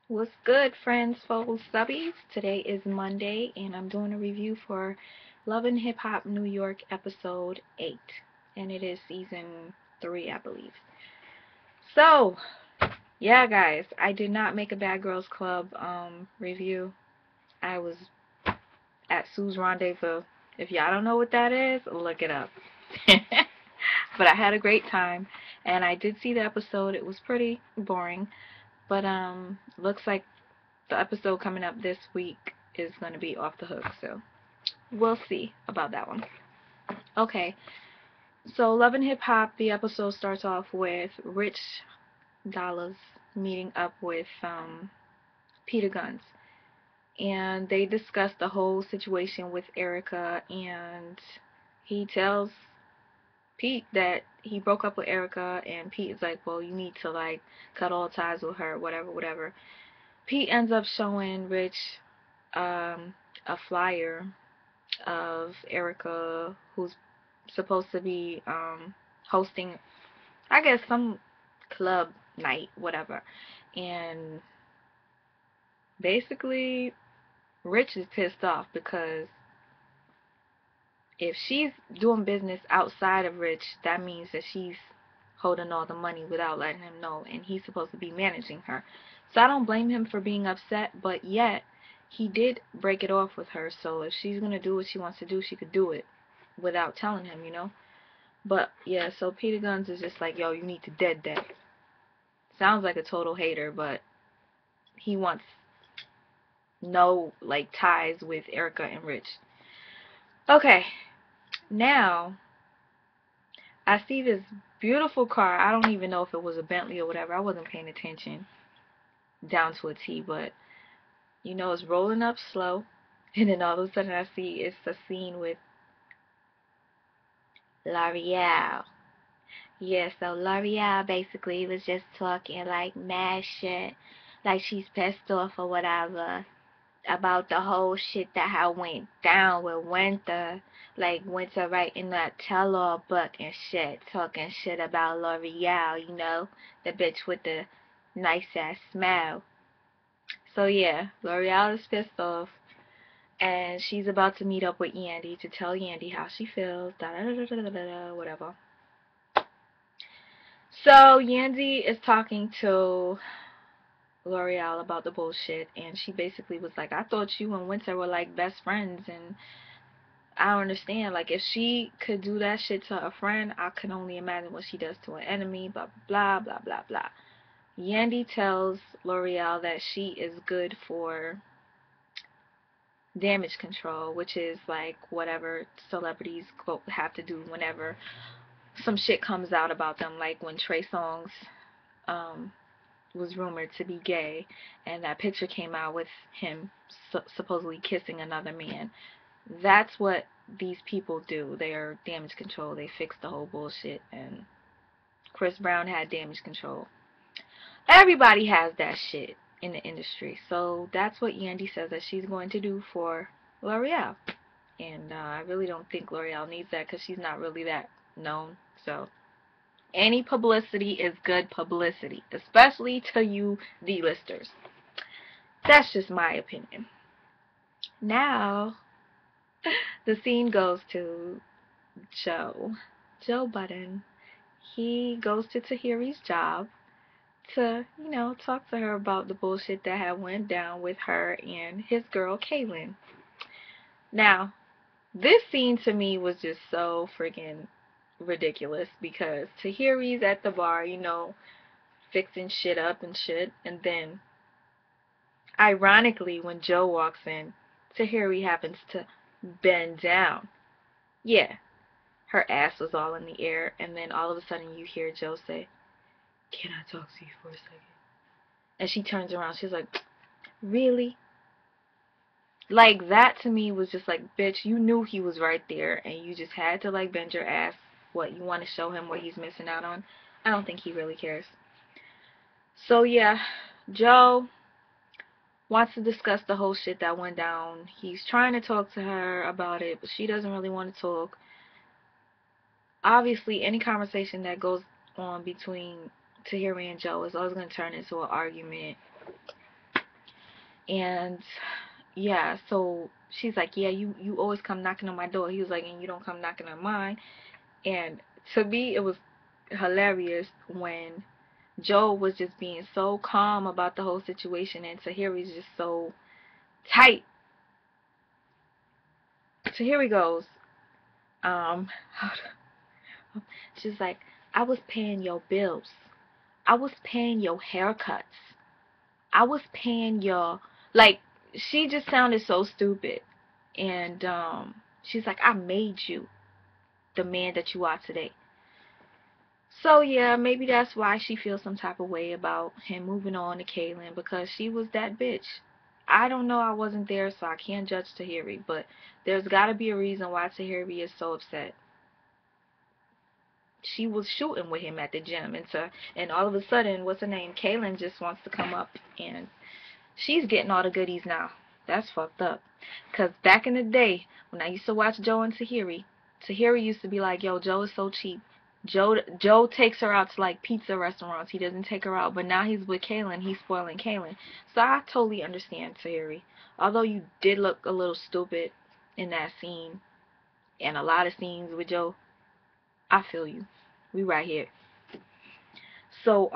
What's good, friends, foes, subbies? Today is Monday, and I'm doing a review for Love and Hip Hop New York episode 8, and it is season 3, I believe. So, yeah, guys, I did not make a Bad Girls Club review. I was at Sue's Rendezvous. If y'all don't know what that is, look it up. But I had a great time, and I did see the episode. It was pretty boring, but looks like the episode coming up this week is going to be off the hook, so we'll see about that one. Okay, so Love and Hip Hop, the episode starts off with Rich Dollaz meeting up with Peter Gunz, and they discuss the whole situation with Erica, and he tells Pete that he broke up with Erica, and Pete is like, well, you need to like cut all ties with her, whatever, whatever. Pete ends up showing Rich um, a flyer of Erica, who's supposed to be hosting, I guess, some club night, whatever. And basically, Rich is pissed off because if she's doing business outside of Rich, that means that she's holding all the money without letting him know, and he's supposed to be managing her. So I don't blame him for being upset, but yet he did break it off with her, so if she's gonna do what she wants to do, she could do it without telling him, you know? But yeah, so Peter Gunz is just like, yo, you need to dead that. Sounds like a total hater, but he wants no like ties with Erica and Rich. Okay, now I see this beautiful car. I don't even know if it was a Bentley or whatever. I wasn't paying attention down to a T, but you know it's rolling up slow, and then all of a sudden I see it's a scene with L'Oreal. Yeah, so L'Oreal basically was just talking like mad shit, like she's pissed off or whatever about the whole shit that had went down with Winter, like Winter writing that tell-all book and shit, talking shit about L'Oreal, you know, the bitch with the nice ass smile. So yeah, L'Oreal is pissed off, and she's about to meet up with Yandy to tell Yandy how she feels, da da da da da da da, whatever. So Yandy is talking to L'Oreal about the bullshit, and she basically was like, I thought you and Winter were like best friends, and I don't understand. Like, if she could do that shit to a friend, I can only imagine what she does to an enemy, blah, blah, blah, blah, blah. Yandy tells L'Oreal that she is good for damage control, which is like whatever celebrities have to do whenever some shit comes out about them, like when Trey Songz um, was rumored to be gay, and that picture came out with him supposedly kissing another man. That's what these people do. They are damage control. They fix the whole bullshit, and Chris Brown had damage control. Everybody has that shit in the industry. So that's what Yandy says that she's going to do for L'Oreal. And I really don't think L'Oreal needs that because she's not really that known. So any publicity is good publicity, especially to you D-listers. That's just my opinion. Now, the scene goes to Joe. Joe Budden. He goes to Tahiri's job to, you know, talk to her about the bullshit that had went down with her and his girl Kaylin. Now, this scene to me was just so freaking ridiculous because Tahiri's at the bar, you know, fixing shit up and shit, and then ironically when Joe walks in, Tahiri happens to bend down. Yeah, her ass was all in the air, and then all of a sudden you hear Joe say, "Can I talk to you for a second?" And she turns around, she's like, "Really?" Like, that to me was just like, bitch, you knew he was right there, and you just had to, like, bend your ass. What, you want to show him what he's missing out on? I don't think he really cares. So, yeah, Joe wants to discuss the whole shit that went down. He's trying to talk to her about it, but she doesn't really want to talk. Obviously, any conversation that goes on between Tahiri and Joe is always going to turn into an argument. And yeah, so she's like, yeah, you always come knocking on my door. He was like, and you don't come knocking on mine. And to me, it was hilarious when Joe was just being so calm about the whole situation, and Tahiri's just so tight. So here he goes. Um, she's like, I was paying your bills. I was paying your haircuts. I was paying your, like, she just sounded so stupid. And she's like, I made you the man that you are today. So yeah, maybe that's why she feels some type of way about him moving on to Kaylin, because she was that bitch. I don't know, I wasn't there, so I can't judge Tahiri, but there's got to be a reason why Tahiri is so upset. She was shooting with him at the gym, and all of a sudden, what's her name, Kaylin just wants to come up, and she's getting all the goodies now. That's fucked up. Because back in the day, when I used to watch Joe and Tahiri, Tahiri used to be like, yo, Joe is so cheap. Joe takes her out to like pizza restaurants. He doesn't take her out. But now he's with Kaylin. He's spoiling Kaylin. So I totally understand Tahiri. Although you did look a little stupid in that scene and a lot of scenes with Joe, I feel you. We right here. So,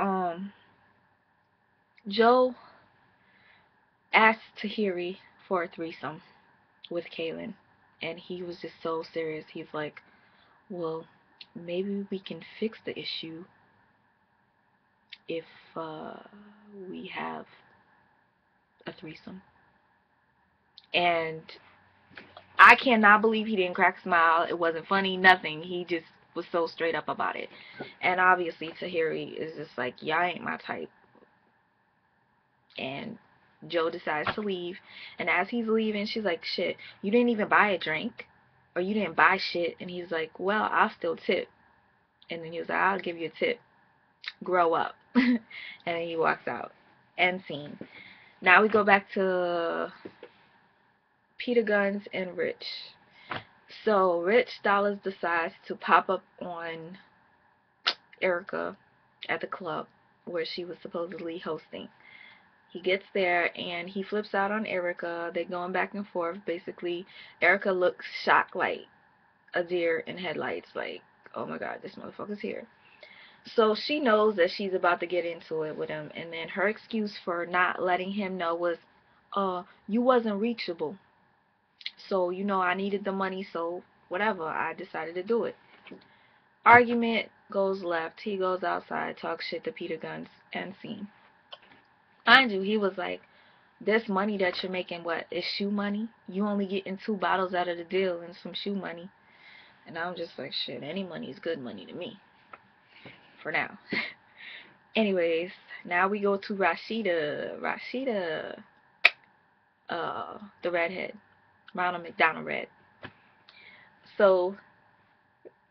Joe asked Tahiri for a threesome with Kaylin, and he was just so serious. He's like, well, maybe we can fix the issue if we have a threesome. And I cannot believe he didn't crack a smile. It wasn't funny, nothing. He just was so straight up about it. And obviously Tahiri is just like, y'all ain't my type. And Joe decides to leave. And as he's leaving, she's like, shit, you didn't even buy a drink? Or you didn't buy shit? And he's like, well, I'll still tip. And then he was like, I'll give you a tip. Grow up. And then he walks out. End scene. Now we go back to Peter Gunz and Rich. So Rich Dollars decides to pop up on Erica at the club where she was supposedly hosting. He gets there and he flips out on Erica. They're going back and forth. Basically, Erica looks shocked like a deer in headlights. Like, oh my god, this motherfucker's here. So she knows that she's about to get into it with him. And then her excuse for not letting him know was, you wasn't reachable. So, I needed the money, so whatever. I decided to do it. Argument goes left. He goes outside, talks shit to Peter Gunz, and scene. Mind you, he was like, this money that you're making, what, is shoe money? You only getting 2 bottles out of the deal and some shoe money. And I'm just like, shit, any money is good money to me. For now. Anyways, now we go to Rashida. Rashida, the redhead. Ronald McDonald Red. So,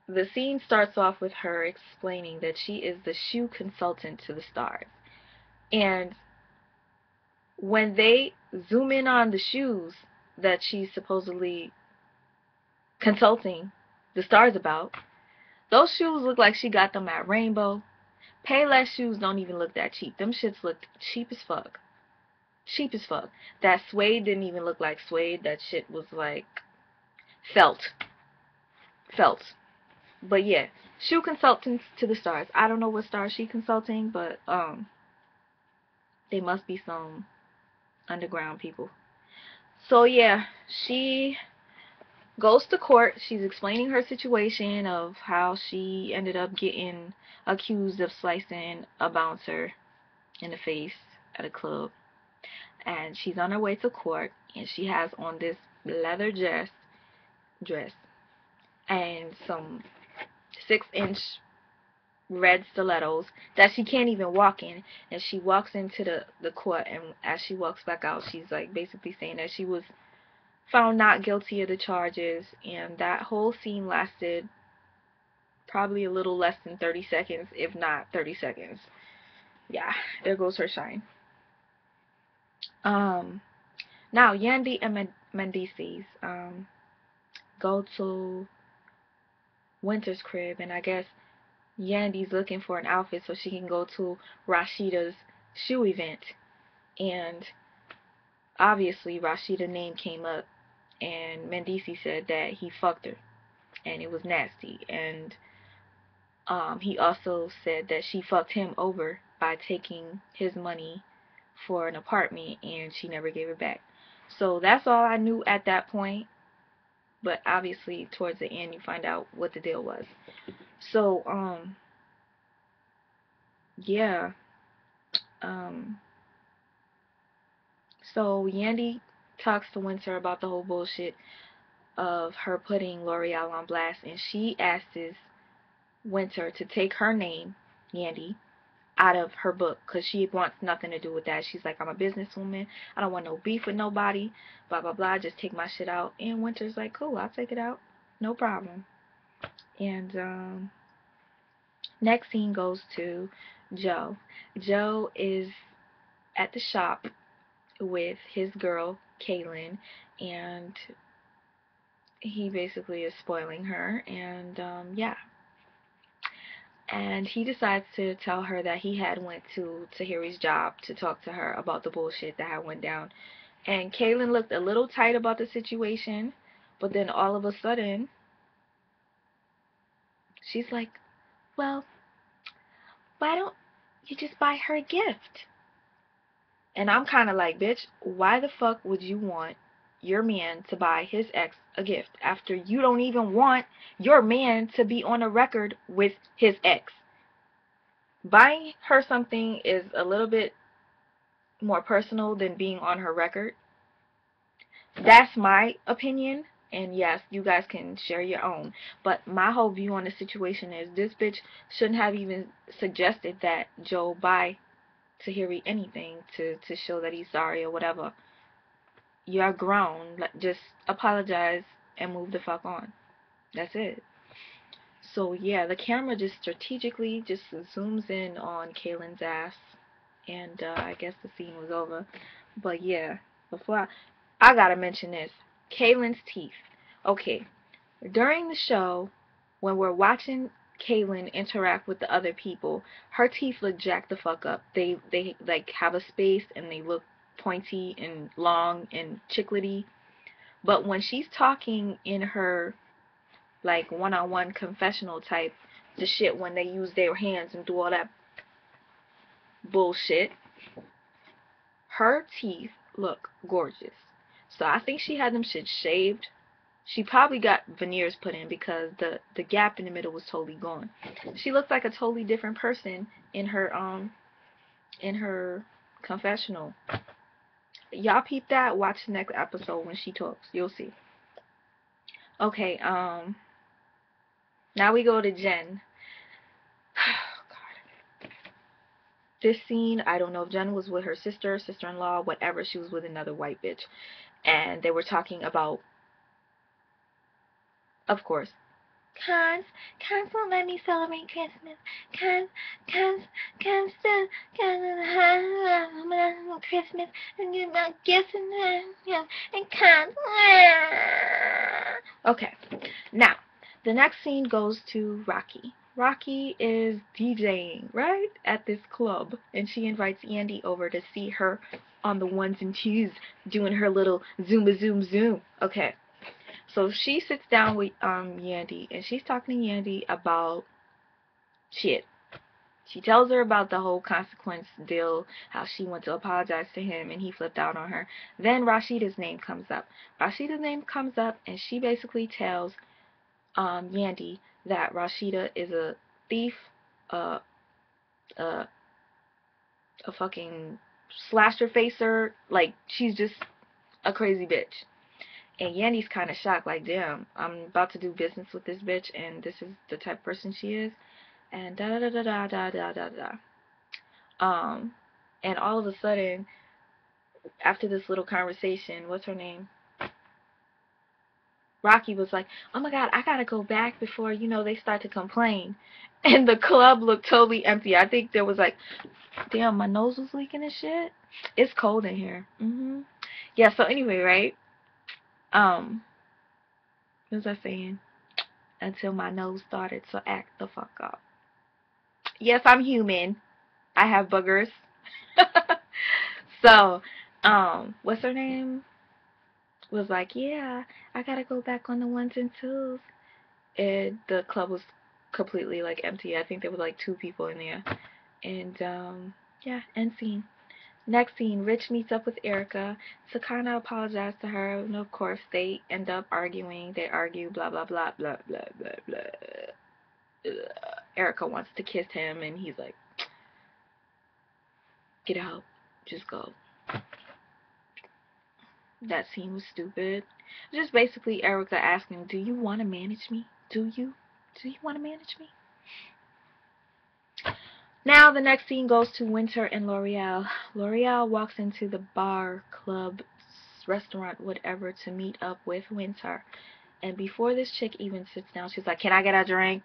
the scene starts off with her explaining that she is the shoe consultant to the stars. And when they zoom in on the shoes that she's supposedly consulting the stars about, those shoes look like she got them at Rainbow. Payless shoes don't even look that cheap. Them shits look cheap as fuck. Cheap as fuck. That suede didn't even look like suede. That shit was like felt. Felt. But yeah, shoe consultants to the stars. I don't know what stars she consulting, but they must be some underground people. So yeah, she goes to court. She's explaining her situation of how she ended up getting accused of slicing a bouncer in the face at a club. And she's on her way to court, and she has on this leather dress and some 6-inch red stilettos that she can't even walk in. And she walks into the court, and as she walks back out, she's like basically saying that she was found not guilty of the charges. And that whole scene lasted probably a little less than 30 seconds, if not 30 seconds. Yeah, there goes her shine. Now Yandy and Mendices go to Winter's crib, and I guess Yandy's looking for an outfit so she can go to Rashida's shoe event. And obviously Rashida's name came up, and Mendeecees said that he fucked her, and it was nasty. And he also said that she fucked him over by taking his money for an apartment, and she never gave it back. So that's all I knew at that point. But obviously, towards the end, you find out what the deal was. So, yeah. Um, so Yandy talks to Winter about the whole bullshit of her putting L'Oreal on blast, and she asks Winter to take her name, Yandy, out of her book, because she wants nothing to do with that. She's like, I'm a businesswoman. I don't want no beef with nobody. Blah, blah, blah. Just take my shit out. And Winter's like, cool, I'll take it out. No problem. And, next scene goes to Joe. Joe is at the shop with his girl, Kaylin, and he basically is spoiling her. And, yeah. And he decides to tell her that he had went to Tahiri's job to talk to her about the bullshit that had went down. And Kaylin looked a little tight about the situation, but then all of a sudden, she's like, well, why don't you just buy her a gift? And I'm kind of like, bitch, why the fuck would you want your man to buy his ex a gift after you don't even want your man to be on a record with his ex? Buying her something is a little bit more personal than being on her record. That's my opinion. And yes, you guys can share your own. But my whole view on the situation is this bitch shouldn't have even suggested that Joe buy Tahiri anything to show that he's sorry or whatever. You're grown. Just apologize and move the fuck on. That's it. So yeah, the camera just strategically just zooms in on Kaylin's ass. And I guess the scene was over. But yeah, before I gotta mention this. Kaylin's teeth. Okay, during the show, when we're watching Kaylin interact with the other people, her teeth look jacked the fuck up. They like have a space and they look pointy and long and chiclety. But when she's talking in her like one-on-one confessional type, the shit when they use their hands and do all that bullshit, her teeth look gorgeous. So I think she had them shit shaved. She probably got veneers put in because the gap in the middle was totally gone. She looks like a totally different person in her confessional. Y'all peep that. Watch the next episode when she talks. You'll see. Okay, now we go to Jen. God. This scene, I don't know if Jen was with her sister, sister-in-law, whatever. She was with another white bitch. And they were talking about, of course, cause won't let me celebrate Christmas. Cause still, Christmas and give out gifts and cause. Okay, now the next scene goes to Rocky. Rocky is DJing, right, at this club, and she invites Yandy over to see her on the ones and twos doing her little zoom zoom zoom. Okay. So she sits down with Yandy, and she's talking to Yandy about shit. She tells her about the whole consequence deal, how she went to apologize to him, and he flipped out on her. Then Rashida's name comes up. Rashida's name comes up, and she basically tells Yandy that Rashida is a thief, a fucking slasher facer, like she's just a crazy bitch. And Yandy's kind of shocked, like, damn, I'm about to do business with this bitch, and this is the type of person she is, and da da da da da da da da. And all of a sudden, after this little conversation, what's her name? Rocky was like, oh my god, I gotta go back before, they start to complain. And the club looked totally empty. I think there was like, damn, my nose was leaking and shit. It's cold in here. Yeah, so anyway, right? What was I saying? Until my nose started to act the fuck up. Yes, I'm human. I have boogers. So, What's her name? Was like, yeah, I gotta go back on the ones and twos. And the club was completely like empty. I think there were like 2 people in there. And yeah, end scene. Next scene, Rich meets up with Erica to kind of apologize to her, and of course they end up arguing. They argue, blah blah blah blah blah blah blah. Erica wants to kiss him, and he's like, "Get out, just go." That scene was stupid. Just basically Erica asking, "Do you want to manage me? Do you? Do you want to manage me?" Now the next scene goes to Winter and L'Oreal. L'Oreal walks into the bar, club, restaurant, whatever, to meet up with Winter. And before this chick even sits down, she's like, "Can I get a drink?"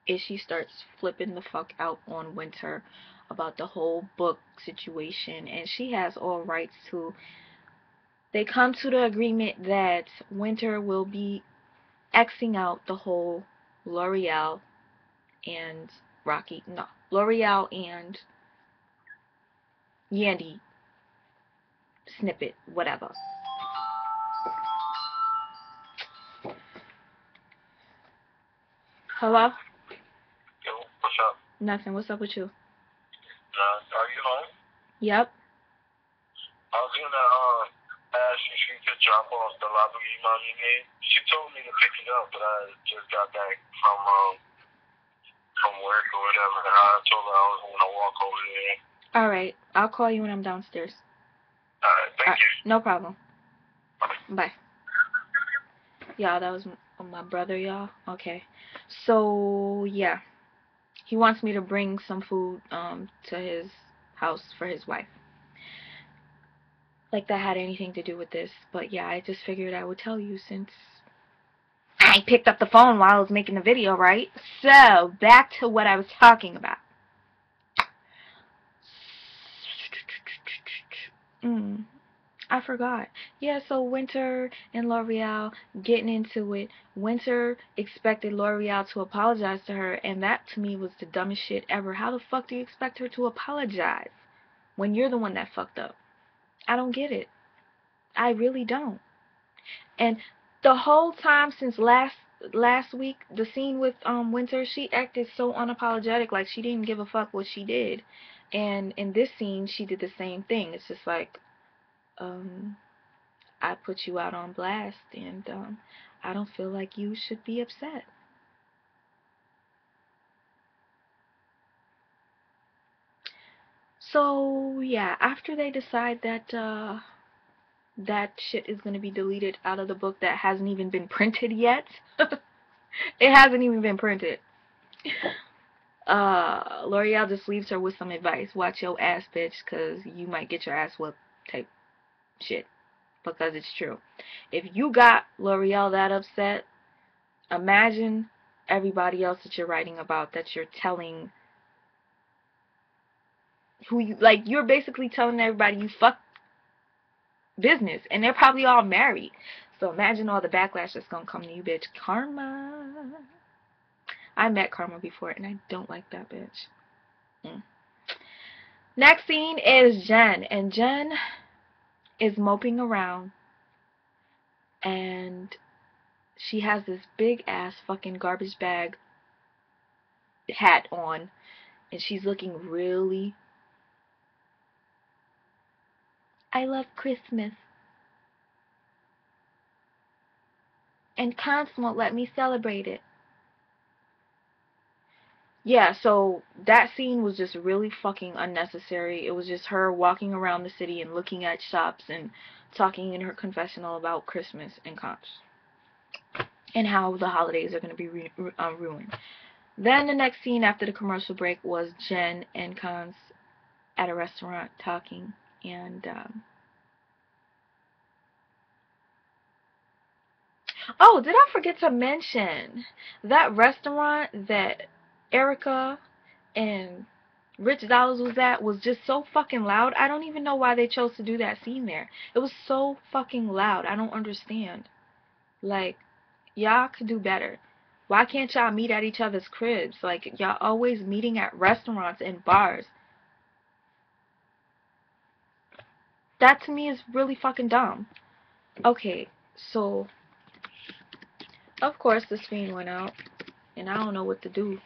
And she starts flipping the fuck out on Winter about the whole book situation. And she has all rights to. They come to the agreement that Winter will be Xing out the whole L'Oreal and Rocky. No, L'Oreal and Yandy snippet, whatever. Hello? Yo, what's up? Nothing. What's up with you? Are you home? Yep. I was gonna ask if you could drop off the library mommy made. She told me to pick it up, but I just got back from work or whatever. And I told her I was gonna walk over there. Alright. I'll call you when I'm downstairs. Alright, thank you. No problem. Bye. Y'all, that was my brother, y'all. Okay. So, yeah. He wants me to bring some food to his house for his wife. Like that had anything to do with this. But yeah, I just figured I would tell you since I picked up the phone while I was making the video, right? So, back to what I was talking about. I forgot. Yeah, so Winter and L'Oreal getting into it. Winter expected L'Oreal to apologize to her, and that to me was the dumbest shit ever. How the fuck do you expect her to apologize when you're the one that fucked up? I don't get it. I really don't. And the whole time since last week, the scene with Winter, she acted so unapologetic, like she didn't give a fuck what she did. And in this scene, she did the same thing. It's just like, I put you out on blast, and I don't feel like you should be upset. So yeah, after they decide that that shit is gonna be deleted out of the book that hasn't even been printed yet, it hasn't even been printed. L'Oreal just leaves her with some advice: watch your ass, bitch, cause you might get your ass whooped type shit. Because it's true. If you got L'Oreal that upset, imagine everybody else that you're writing about, that you're telling, who you, like, you're basically telling everybody you fuck business, and they're probably all married. So imagine all the backlash that's gonna come to you, bitch. Karma. I met Karma before, and I don't like that bitch. Next scene is Jen, and Jen is moping around, and she has this big ass fucking garbage bag hat on, and she's looking really, I love Christmas, and Cons won't let me celebrate it. Yeah, so that scene was just really fucking unnecessary. It was just her walking around the city and looking at shops and talking in her confessional about Christmas and Cons and how the holidays are going to be ruined. Then the next scene after the commercial break was Jen and Cons at a restaurant talking, and oh, did I forget to mention that restaurant that Erica and Rich Dollaz was at was just so fucking loud. I don't even know why they chose to do that scene there. It was so fucking loud. I don't understand. Like, y'all could do better. Why can't y'all meet at each other's cribs? Like, y'all always meeting at restaurants and bars. That to me is really fucking dumb. Okay, so of course the screen went out, and I don't know what to do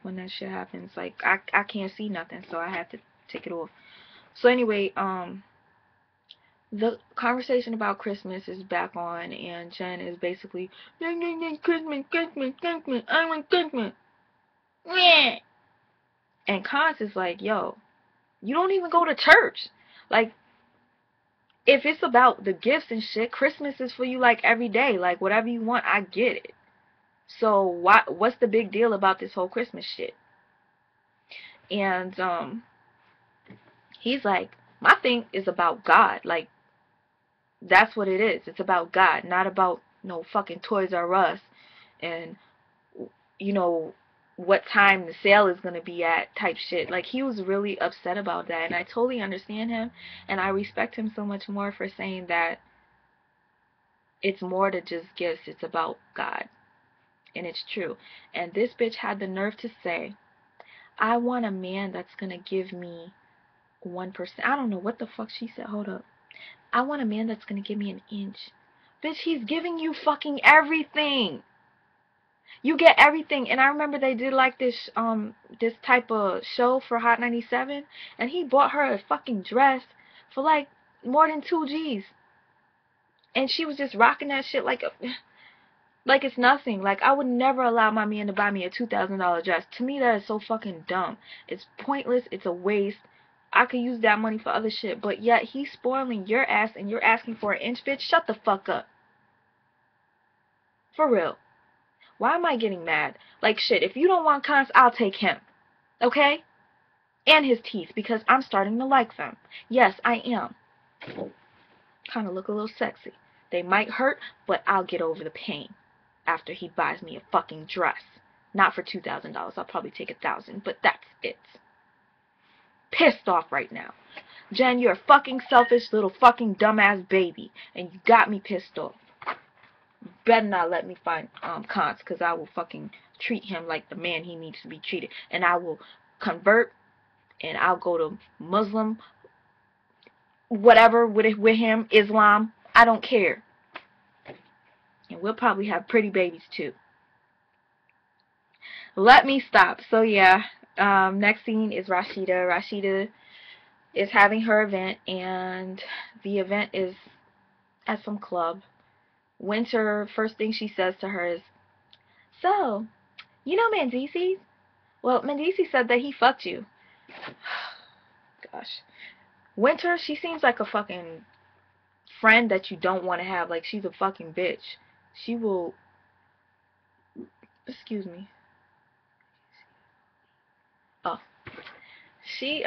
when that shit happens. Like I can't see nothing, so I had to take it off. So anyway, the conversation about Christmas is back on, and Jen is basically Christmas, Christmas, Christmas, I want Christmas. And Cons is like, yo, you don't even go to church. Like, if it's about the gifts and shit, Christmas is for you like every day. Like, whatever you want, I get it. So what's the big deal about this whole Christmas shit? And he's like, my thing is about God. Like, that's what it is. It's about God, not about no fucking Toys R Us and you know what time the sale is going to be at type shit. Like, he was really upset about that, and I totally understand him, and I respect him so much more for saying that it's more to just gifts. It's about God, and it's true. And this bitch had the nerve to say, I want a man that's going to give me 1%. I don't know what the fuck she said. Hold up. I want a man that's going to give me an inch. Bitch, he's giving you fucking everything. You get everything. And I remember they did like this type of show for Hot 97, and he bought her a fucking dress for like more than 2 G's. And she was just rocking that shit like it's nothing. Like, I would never allow my man to buy me a $2,000 dress. To me, that is so fucking dumb. It's pointless. It's a waste. I could use that money for other shit. But yet, he's spoiling your ass and you're asking for an inch, bitch. Shut the fuck up. For real. Why am I getting mad? Like, shit, if you don't want cons, I'll take him. Okay? And his teeth, because I'm starting to like them. Yes, I am. Kind of look a little sexy. They might hurt, but I'll get over the pain after he buys me a fucking dress. Not for $2,000. I'll probably take $1,000, but that's it. Pissed off right now. Jen, you're a fucking selfish little fucking dumbass baby, and you got me pissed off. Better not let me find cons, because I will fucking treat him like the man he needs to be treated. And I will convert, and I'll go to Muslim, whatever, with him, Islam. I don't care. And we'll probably have pretty babies too. Let me stop. So yeah, next scene is Rashida. Rashida is having her event, and the event is at some club. Winter, first thing she says to her is, so, you know Mendeecees? Well, Mendeecees said that he fucked you. Gosh. Winter, she seems like a fucking friend that you don't want to have. Like, she's a fucking bitch. She will... Excuse me. Oh. She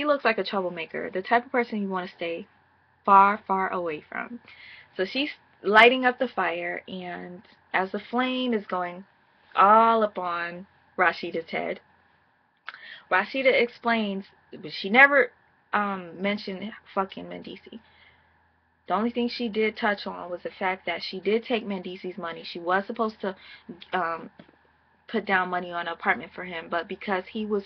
looks like a troublemaker. The type of person you want to stay far, far away from. So she's lighting up the fire, and as the flame is going all up on Rashida's head, Rashida explains, but she never mentioned fucking Mendeecees. The only thing she did touch on was the fact that she did take Mendeecees' money. She was supposed to put down money on an apartment for him, but because he was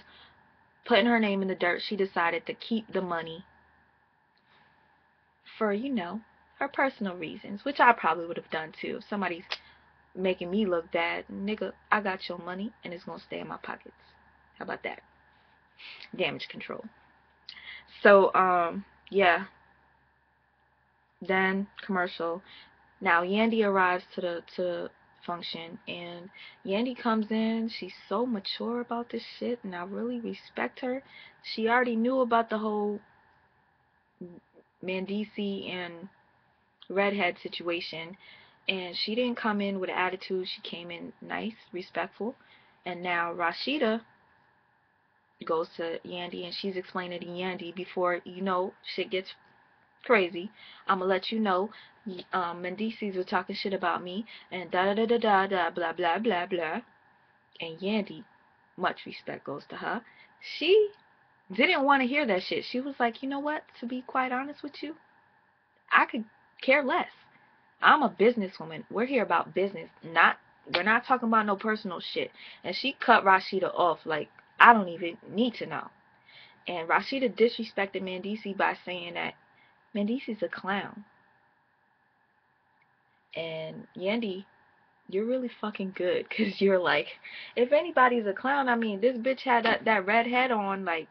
putting her name in the dirt, she decided to keep the money for, you know, her personal reasons, which I probably would have done too. If somebody's making me look bad, nigga, I got your money and it's gonna stay in my pockets. How about that? Damage control. So, yeah. Then commercial. Now Yandy arrives to the function, and Yandy comes in. She's so mature about this shit, and I really respect her. She already knew about the whole Mendeecees and redhead situation, and she didn't come in with an attitude. She came in nice, respectful. And now Rashida goes to Yandy, and she's explaining to Yandy, before, you know, shit gets crazy, I'm gonna let you know, Mendeecees were talking shit about me, and da da da da da, blah blah blah blah. And Yandy, much respect goes to her, she didn't want to hear that shit. She was like, you know what, to be quite honest with you, I could care less. I'm a businesswoman. We're here about business. We're not talking about no personal shit. And she cut Rashida off like, I don't even need to know. And Rashida disrespected Mendeecees by saying that Mandisi's a clown. And Yandy, you're really fucking good, because you're like, if anybody's a clown, I mean, this bitch had that red head on, like,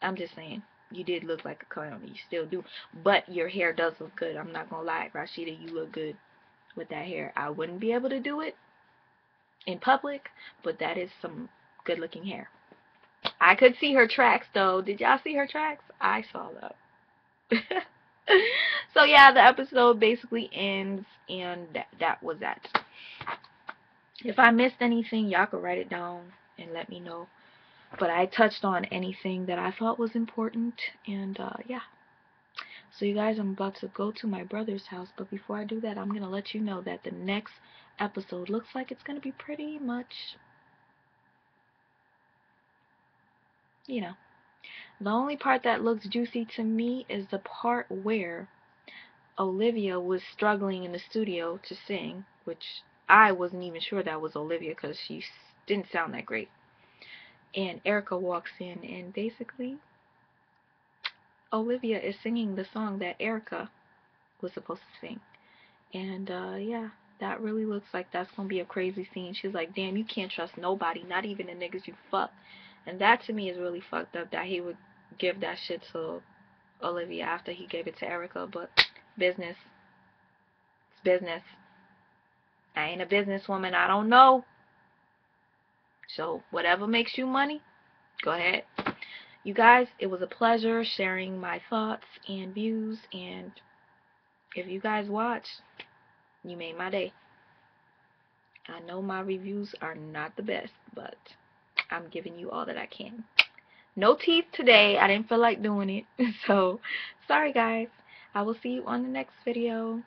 I'm just saying, you did look like a clown, you still do, but your hair does look good. I'm not gonna lie, Rashida, you look good with that hair. I wouldn't be able to do it in public, but that is some good looking hair. I could see her tracks though. Did y'all see her tracks? I saw them. So yeah, the episode basically ends, and that was that. If I missed anything, y'all could write it down and let me know. But I touched on anything that I thought was important, and yeah. So you guys, I'm about to go to my brother's house, but before I do that, I'm going to let you know that the next episode looks like it's going to be pretty much, you know. The only part that looks juicy to me is the part where Olivia was struggling in the studio to sing, which I wasn't even sure that was Olivia because she didn't sound that great. And Erica walks in, and basically Olivia is singing the song that Erica was supposed to sing. And yeah, that really looks like that's gonna be a crazy scene. She's like, damn, you can't trust nobody, not even the niggas you fuck. And that to me is really fucked up, that he would give that shit to Olivia after he gave it to Erica. But business, it's business. I ain't a businesswoman, I don't know. So whatever makes you money, go ahead. You guys, it was a pleasure sharing my thoughts and views, and if you guys watched, you made my day. I know my reviews are not the best, but I'm giving you all that I can. No teeth today. I didn't feel like doing it. So, sorry guys. I will see you on the next video.